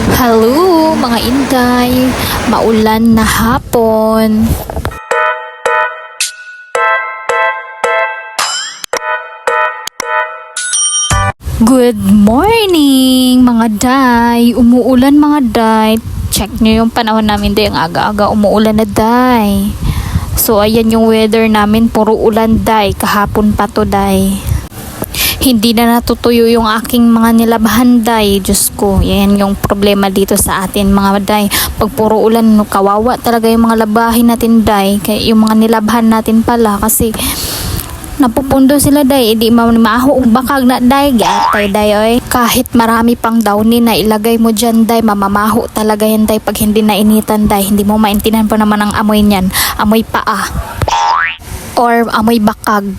Hello mga inday, maulan na hapon. Good morning mga day, umuulan mga day. Check nyo yung panahon namin day, ang aga-aga umuulan na day. So ayan yung weather namin, puro ulan day, kahapon pa to day. Hindi na natutuyo yung aking mga nilabahan day. Diyos ko, yan yung problema dito sa atin mga day. Pag puro ulan, kawawa talaga yung mga labahin natin day. Kaya yung mga nilabahan natin pala kasi napupundo sila day. Hindi maho bakag na day. Gatay day oy. Kahit marami pang downy na ilagay mo dyan day, mamamaho talaga yan day pag hindi na initan day. Hindi mo maintindihan pa naman ang amoy niyan. Amoy paa. Or amoy bakag.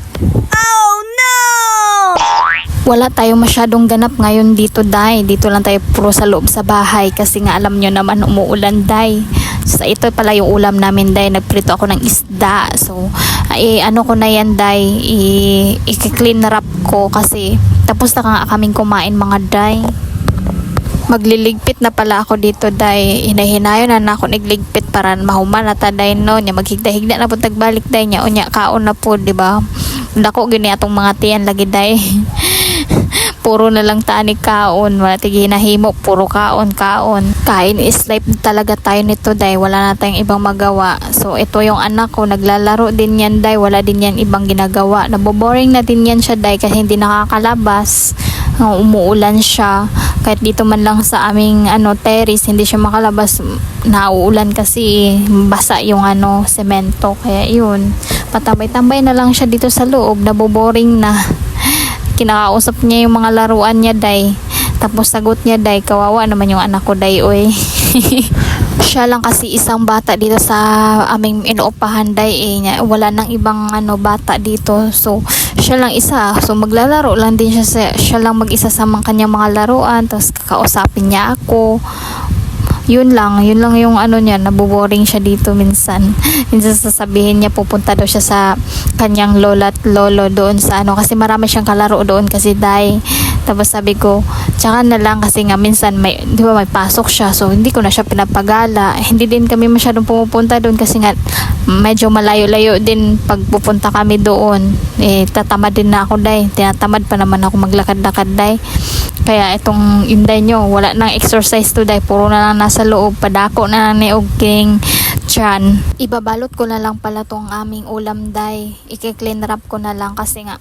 Wala tayong masyadong ganap ngayon dito day. Dito lang tayo puro sa loob sa bahay kasi nga alam nyo naman umuulan day. So ito pala yung ulam namin day. Nagprito ako ng isda. So ano ko na yan day. I-clean wrap ko kasi tapos na nga kaming kumain mga day. Magliligpit na pala ako dito day. Hinahinayon na ako nagligpit para mahuman na ta day no. Nya maghigda-higda na po tagbalik day nya. Unya kaon na po, di ba? Dako gini atong mga tiyan lagi day. Puro na lang tani kaon, wala tigi nahimo, puro kaon. Kain is life talaga tayo nito day, wala na tayong ibang magawa. So ito yung anak ko, naglalaro din yan day, wala din yan ibang ginagawa. Naboboring na din yan siya day kasi hindi nakakalabas. Umuulan siya. Kahit dito man lang sa aming terrace, hindi siya makalabas. Nauulan kasi basa yung semento. Kaya yun, patambay-tambay na lang siya dito sa loob, naboboring na. Kinakausap niya yung mga laruan niya day. Tapos sagot niya day, kawawa naman yung anak ko day oy. Siya lang kasi isang bata dito sa aming inuupahan day wala nang ibang bata dito. So siya lang isa. So maglalaro lang din siya lang mag-isa sa kanyang mga laruan. Tapos kakausapin niya ako. Yun lang yung niya, naboboring siya dito minsan. Minsan sasabihin niya pupunta daw siya sa kanyang lola at lolo doon sa kasi marami siyang kalaro doon kasi day. Tapos sabi ko, tsaka na lang kasi nga minsan may pasok siya, so hindi ko na siya pinapagala. Hindi din kami masyadong pumupunta doon kasi nga medyo malayo-layo din pag pupunta kami doon. Tatamad din na ako day. Tinatamad pa naman ako maglakad-lakad day. Kaya itong inday nyo, wala nang exercise today, puro na lang nasa loob, padako na ni king tiyan. Ibabalot ko na lang pala tong aming ulam day. I-clean wrap ko na lang kasi nga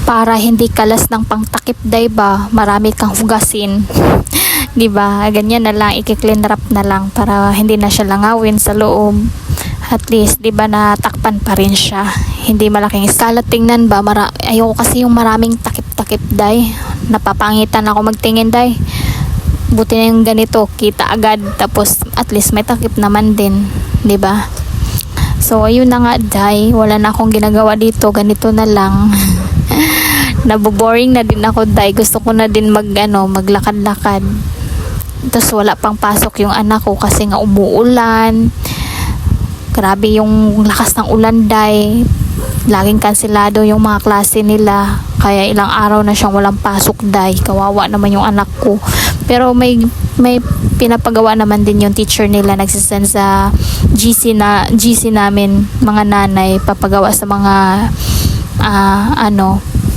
para hindi kalas ng pangtakip day ba, marami kang hugasin. Di ba? Ganyan na lang, i-clean wrap na lang para hindi na siya langawin sa loob. At least, di ba, natakpan pa rin siya. Hindi malaking iskalat. Tingnan ba, ayoko kasi yung maraming takip-takip day. Napapangitan ako magtingin day. Buti na yung ganito, kita agad. Tapos, at least may takip naman din. Di ba? So, ayun na nga day. Wala na akong ginagawa dito. Ganito na lang. Naboboring na din ako day. Gusto ko na din maglakad-lakad. Tapos, wala pang pasok yung anak ko kasi nga umuulan. Grabe yung lakas ng ulan day. Laging kanselado yung mga klase nila. Kaya ilang araw na siyang walang pasok day. Kawawa naman yung anak ko. Pero may pinapagawa naman din yung teacher nila. Nagsisend sa GC namin, mga nanay, papagawa sa mga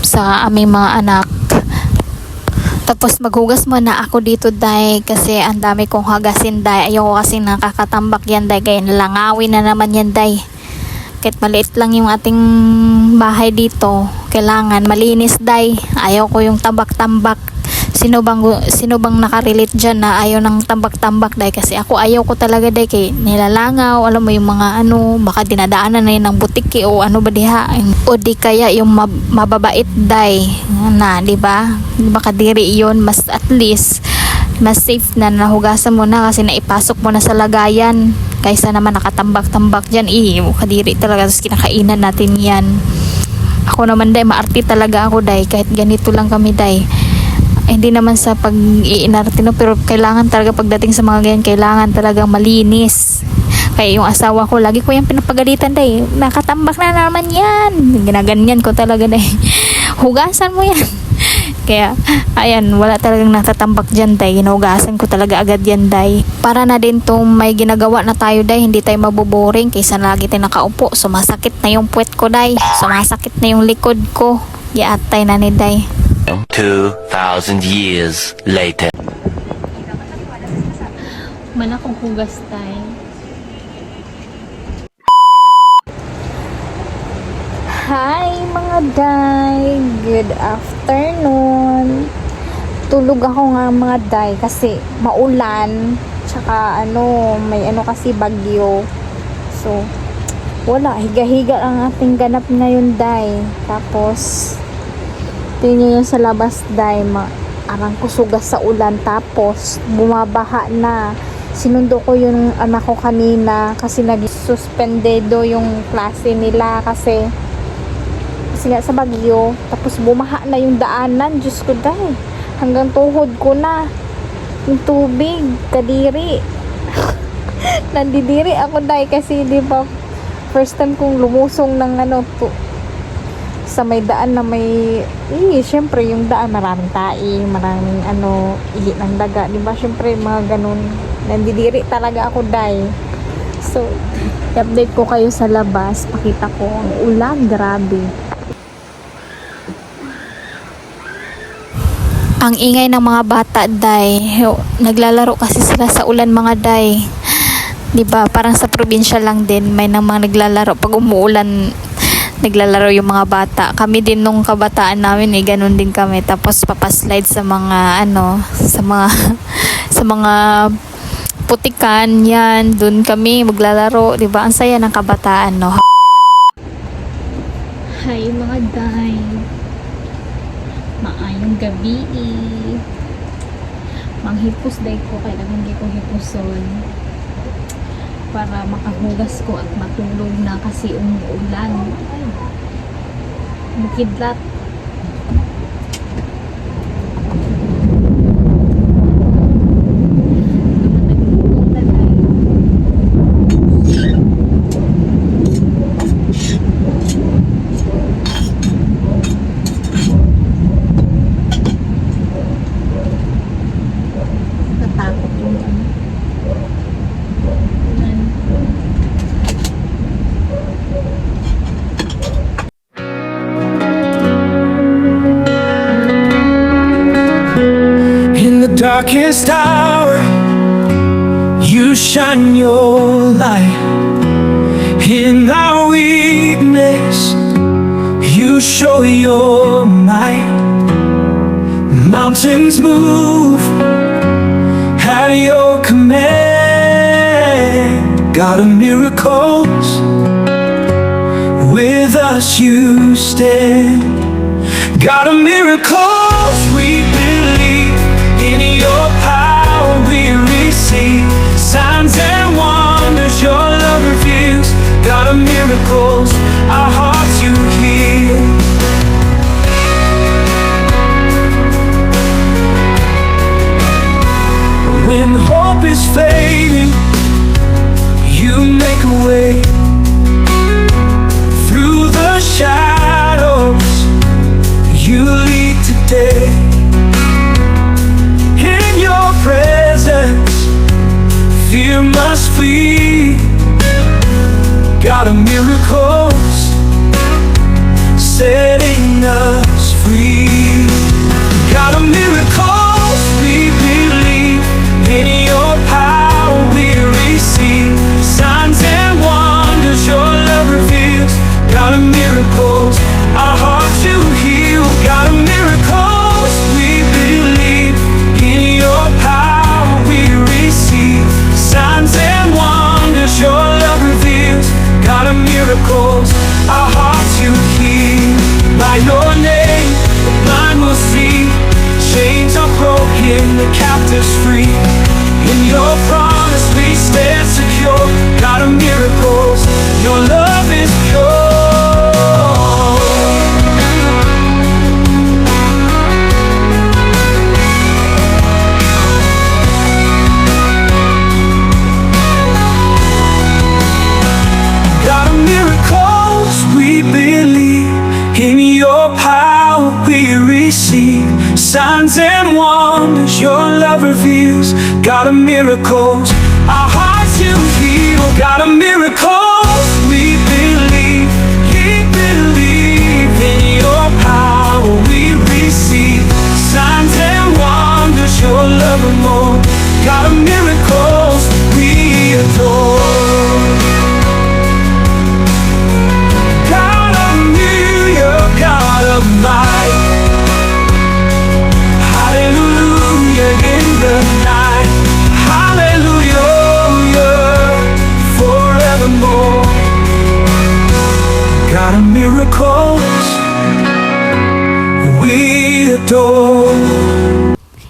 sa aming mga anak. Tapos maghugas muna ako dito day kasi ang dami kong hagasin day. Ayoko kasi nakakatambak yan day. Kaya nalangawin na naman yan day. Kahit maliit lang yung ating bahay dito, kailangan malinis day. Ayoko yung tambak-tambak. Sino bang nakarelate dyan na ayaw ng tambak-tambak day? Kasi ako ayaw ko talaga day kay nilalangaw. Alam mo yung mga baka dinadaanan na yun ng butiki o ba diha. O di kaya yung mababait day na, di ba? Baka diri yun, mas at least mas safe na nahugasan mo na kasi naipasok mo na sa lagayan kaysa naman nakatambak-tambak dyan. Kadiri talaga, tapos kinakainan natin yan. Ako naman day, maarte talaga ako day, kahit ganito lang kami day. Hindi naman sa pag-iinarte pero kailangan talaga pagdating sa mga ganyan, kailangan talagang malinis. Kaya yung asawa ko, lagi ko yung pinapagalitan day, nakatambak na naman yan. Ginaganyan ko talaga day. Hugasan mo yan. Kaya, ayan, wala talagang natatambak dyan, day. Hinugasan ko talaga agad yan, day. Para na din to may ginagawa na tayo, day. Hindi tayo maboboring kaysa lagi tayo nakaupo. Sumasakit na yung puwet ko, day. Sumasakit na yung likod ko. Giatay na ni day. 2,000 years later. Manakong hugas, day. Hi mga day, good afternoon. Tulog ako nga mga day kasi maulan, tsaka may kasi bagyo. So, wala, higa-higa ang ating ganap ngayon day. Tapos, tingnan nyo sa labas day, arang kusugas sa ulan. Tapos, bumabaha na. Sinundo ko yung anak ko kanina kasi nag-suspendedo yung klase nila kasi nga sa bagyo. Tapos bumaha na yung daanan. Diyos ko day, hanggang tuhod ko na yung tubig, kadiri. Nandidiri ako day kasi di ba first time kong lumusong ng sa may daan na may syempre yung daan maraming tai, maraming ihi ng daga, di ba? Syempre mga ganun, nandidiri talaga ako day. So i-update ko kayo sa labas, pakita ko ang ulan, grabe. Ang ingay ng mga bata, day. Naglalaro kasi sila sa ulan, mga day. 'Di ba? Parang sa probinsya lang din may nang mga naglalaro pag umuulan. Naglalaro yung mga bata. Kami din nung kabataan namin, ganun din kami. Tapos papaslide sa mga sa mga putikan, yan. Doon kami maglalaro, 'di ba? Ang saya ng kabataan, no. Hi mga day. Maayong gabi. Manghipos day ko, kailangan hindi ko hipuson para makahugas ko at matulog na kasi umuulan. Bukidlat. Darkest hour, you shine your light. In our weakness, you show your might. Mountains move at your command. God of miracles, with us you stand. God of miracles, we believe. In your power we receive signs and wonders your love reveals. God of miracles, our hearts you heal. When hope is fading, you make a way. Through the shadows, you lead today. Presence, fear must flee. God of miracles, setting us free. God of miracles, we believe. In your power we receive signs and wonders your love reveals. God of miracles, our hearts you heal. God of miracles, we believe. In your power we receive signs and wonders your love reveals. God of miracles, our hearts you heal. By your name the blind will see, chains are broken, the captives free. In your promise we stand secure. God of miracles, your love is pure. signs and wonders your love reveals. God of miracles, our hearts you heal. God of miracles, we believe in your power we receive. Signs and wonders your love and more. God of miracles, we adore. God of miracle, God of might. Hallelujah in the night. Hallelujah forevermore. God of miracles, we adore.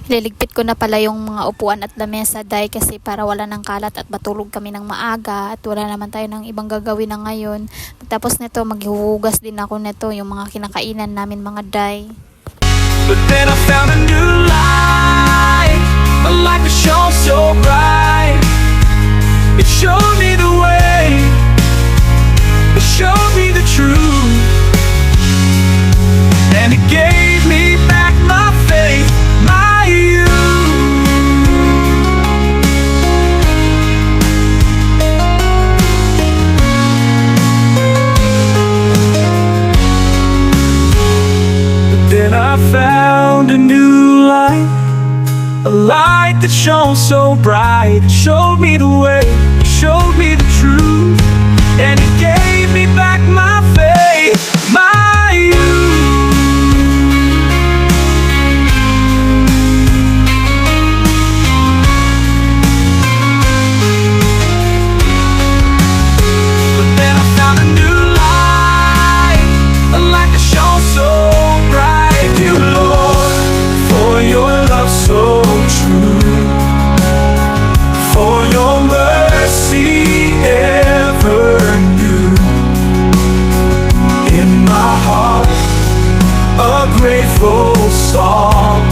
Ililigpit ko na pala yung mga upuan at lamesa, day, kasi para wala ng kalat at matulog kami ng maaga at wala naman tayo ng ibang gagawin na ngayon. Tapos nito, maghuhugas din ako nito, yung mga kinakainan namin mga day. But then I found a new light, a light that shone so bright. It showed me the way, it showed me the truth, and it gave me back my faith, my youth. But then I found a new light, a light that shone so bright. It showed me the way, it showed me the truth, and it gave me back my faith, my youth. But then I found a new light, a light that shone so bright. Thank you, Lord, for your love so true, for your mercy ever new. In my heart, a grateful song.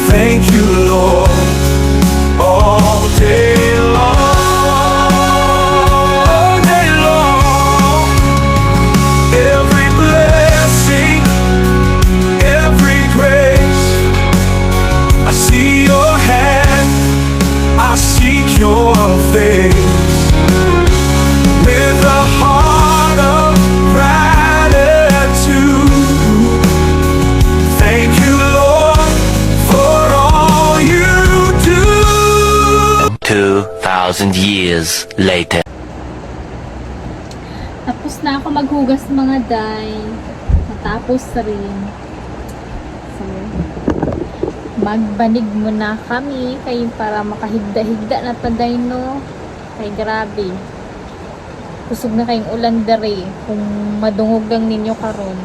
Thank you, Lord, all day long, all day long. Every blessing, every grace, I see your hand, I seek your face, with a heart of gratitude. Thank you, Lord, for all you do. 2,000 years later. Tapos na ako maghugas mga day. Natapos rin. So, magbanig muna kami kay para makahigda-higda na taday, no? Kay grabe. Kusog na kayong ulan dere kung madungog lang ninyo karon.